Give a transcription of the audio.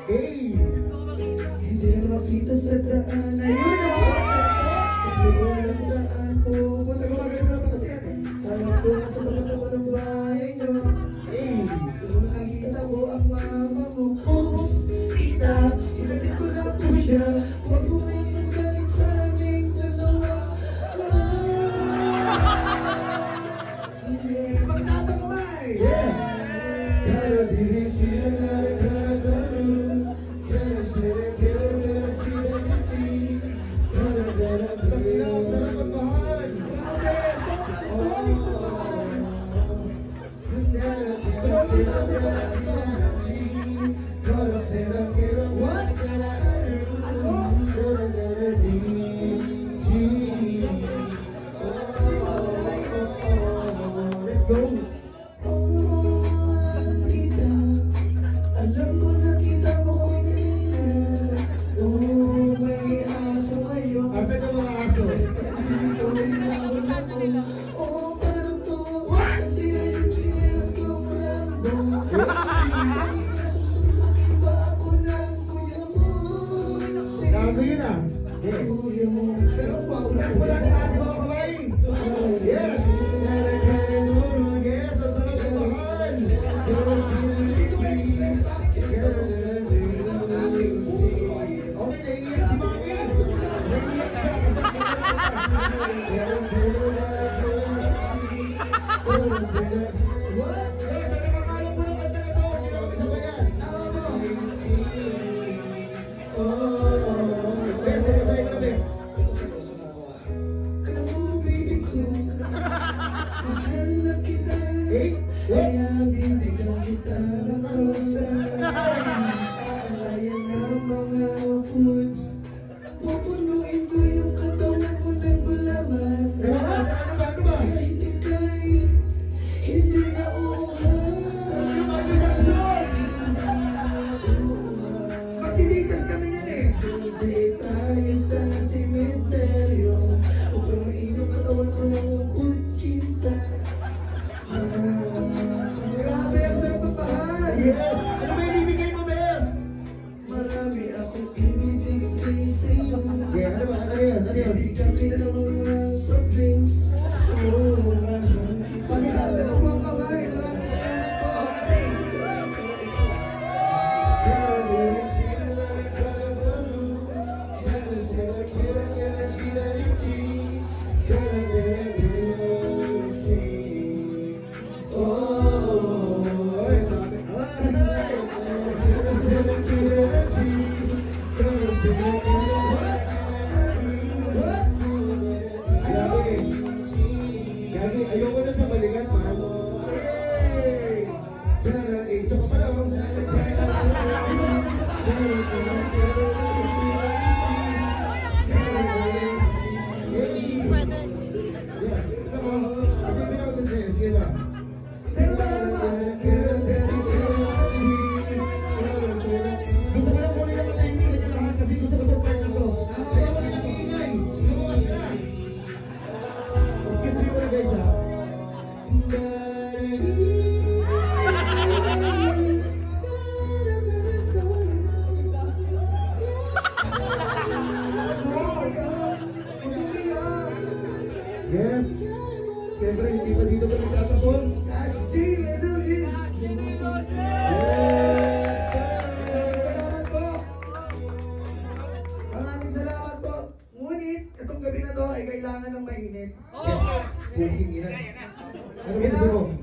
Hey! Hindi na makita sa daan. Ayun o! Hindi ko alam saan pupunta. Gumagano na pa kasi yan. Alam ko na sa tapat ako ng bahay nyo. Hey! Kung nakikita ko ang mama mo. Oops! Tita! Hinatid ko lang po siya. Huwag ko kayong galing sa aming dalawa. Magtaas ang kamay! Yeah! Kara diri sila kara kara kara kara sila kara kara sila kiti kara kara kara kara magmahal grabe sobrang solid na mahal kara sila kara kara sila kara what? Ano? Kara kara diri let's go. Alam ko nakita mo ko kanina. Oh, may aso kayo. Asa ka mga aso? Dito inabot ako. Oh, parang to. Kasi yung cheers kong rambo. Nasusumakin ba ako ng kuya mo? Gago yun ah. Kuya mo. Pero wala ka natin mga kamay. Yes! Yes! Ang sarap ang mahal. Okay, naiiyak si Mami. Naiiyak siya kasama. What? Yes, ano makalam mo ng kanta na to? Hindi na magkasabayan. Yes, sabi mo na, Bex. Ito seryoso na ako ah. Alam mo, baby ko, mahal na kita. Kaya bibigyan kita ng rosa. Aalayan ng mga foods. Pupunuin ko yung katawan mo ng gulaman. Ano ba? Kahit ika'y hindi na uuhan. Magtitikas kami niyan eh. Hindi tayo sa simenteryo. Pupunuin yung katawan ko ng kutsinta. Grabe ang sarap ng mahal! Yeah! Ano ba ibibigay mo, Bes? Marami akong ibibigay sa'yo. Yeah, ano ba? Ano yun? Bibigyan kita ng mga soft drinks. Oh, mahal kita. Pagkakasin ako ang kamay. Maraming salamat po. Ayoko na sa balikan, man. Hey! Isa pa pala. Pwede. Ito mo. Ako pinagod na yun. Sige ba? Gusto ko lang kunin ang timing na lahat kasi gusto ko itong part na to. Kaya wala nang iingay. Lumuwas ka na. Excuse me muna guys ha. Yes. Siyempre, hindi pa dito ka nagtatapos. Ashley Lenuzis. Yes. Salamat po. Maraming salamat po. Ngunit, itong gabi na to ay kailangan ng mainit. Yes. Buking ina. Ano ba gusto mo?